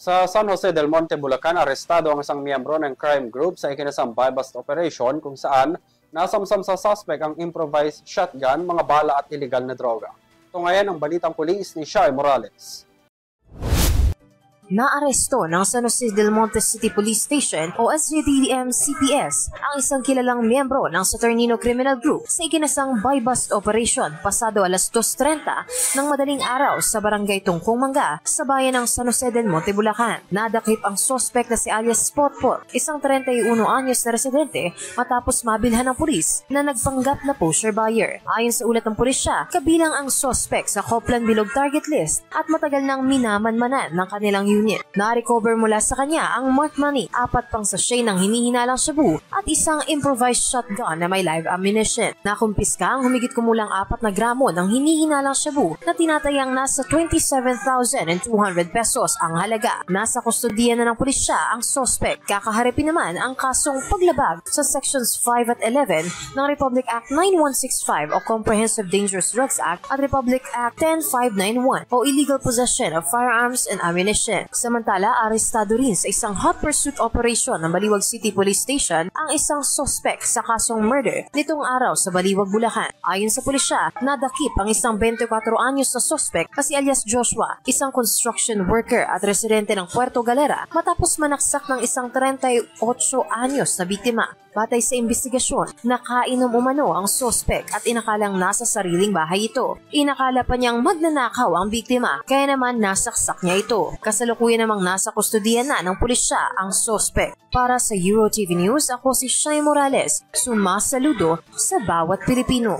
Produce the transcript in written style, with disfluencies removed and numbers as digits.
Sa San Jose del Monte, Bulacan, arestado ang isang miyembro ng crime group sa ikinasang buy-bust operation kung saan nasamsam sa suspect ang improvised shotgun, mga bala at illegal na droga. Ito ngayon ang balitang pulis ni Shai Morales. Naaresto ng San Jose del Monte City Police Station o SJDM-CPS ang isang kilalang miyembro ng Saturnino Criminal Group sa ikinasang buy-bust operation pasado alas 2:30 ng madaling araw sa barangay Tungkong Mangga sa bayan ng San Jose del Monte, Bulacan. Nadakip ang suspect na si alias Potpot, isang 31 anyos na residente matapos mabilhan ng pulis na nagpanggap na poster buyer. Ayon sa ulat ng pulisya, kabilang ang suspect sa Copland Bilog target list at matagal nang minamanmanan ng kanilang unit. Na-recover mula sa kanya ang marked money, 4 pang sachet ng hinihinalang shabu at isang improvised shotgun na may live ammunition. Nakumpiska ang humigit kumulang 4 na gramo ng hinihinalang shabu na tinatayang nasa 27,200 pesos ang halaga. Nasa kustodiya na ng pulisya ang suspect. Kakaharapin naman ang kasong paglabag sa Sections 5 at 11 ng Republic Act 9165 o Comprehensive Dangerous Drugs Act at Republic Act 10591 o Illegal Possession of Firearms and Ammunition. Samantala, arestado rin sa isang hot pursuit operation ng Baliwag City Police Station ang isang suspect sa kasong murder nitong araw sa Baliwag, Bulacan. Ayon sa pulisya, nadakip ang isang 24 anyos na suspect na si alias Joshua, isang construction worker at residente ng Puerto Galera matapos manaksak ng isang 38 anyos na biktima. Batay sa investigasyon, nakainom umano ang suspect at inakalang nasa sariling bahay ito. Inakala pa niyang magnanakaw ang biktima, kaya naman nasaksak niya ito. Kasalukuyan namang nasa kustodiya na ng pulisya ang suspect. Para sa EuroTV News, ako si Shai Morales, sumasaludo sa bawat Pilipino.